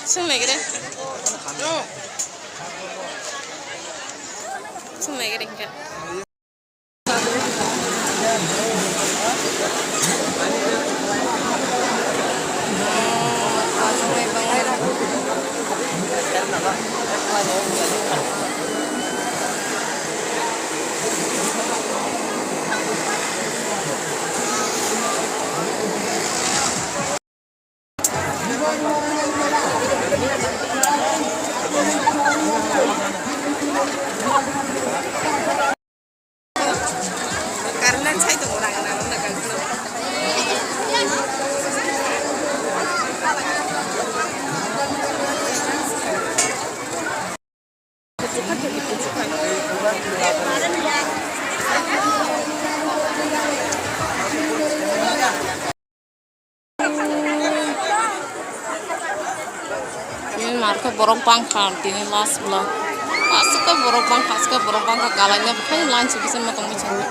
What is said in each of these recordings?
Sung này cái đấy. Sung này cái đỉnh kìa. Karena saya itu orang yang nak ini marka borong pangkal ini las belah. Masuk ke borong pangkal, ke borong pangkal galanya bukan lanjut bisa matang macam ni.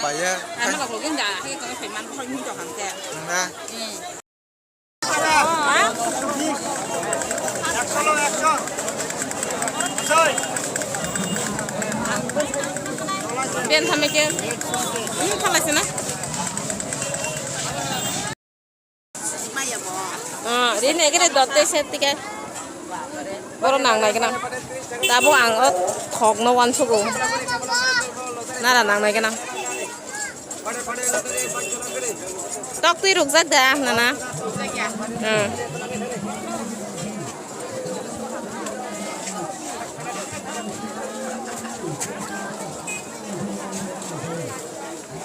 Phải á. Anh nó cái nhà hay còn phải mang thôi như cho hàng kẹo. Nè. Biar sampai ke. Ini kalau sana. Ini này cái này đọt tê xe tiga. Boro nang này cái nào. Ta bố ăn ớt thọc nó quan số của. Nà là nang này cái nào. Tóc tuy rục rất đẹp nè nè.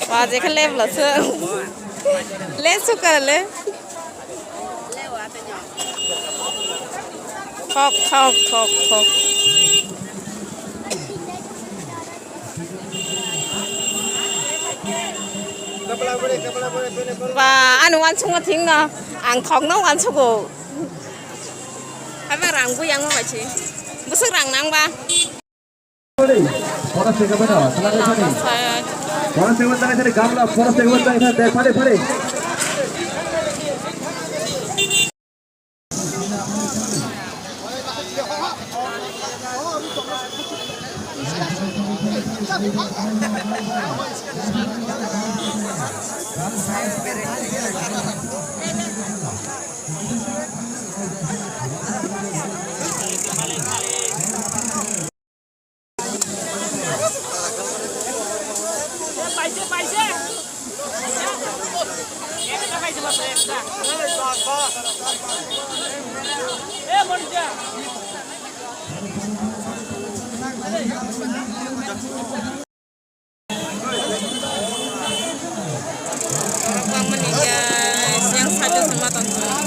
Wah, jadi kan level tu. Le suka le. Thok. Và anh quan chung tiếng nó ăn thọc nó quan chung của hay là ràng vui ăn không phải chị bữa sức ràng năng ba Orang meninggal siang satu sama tonton.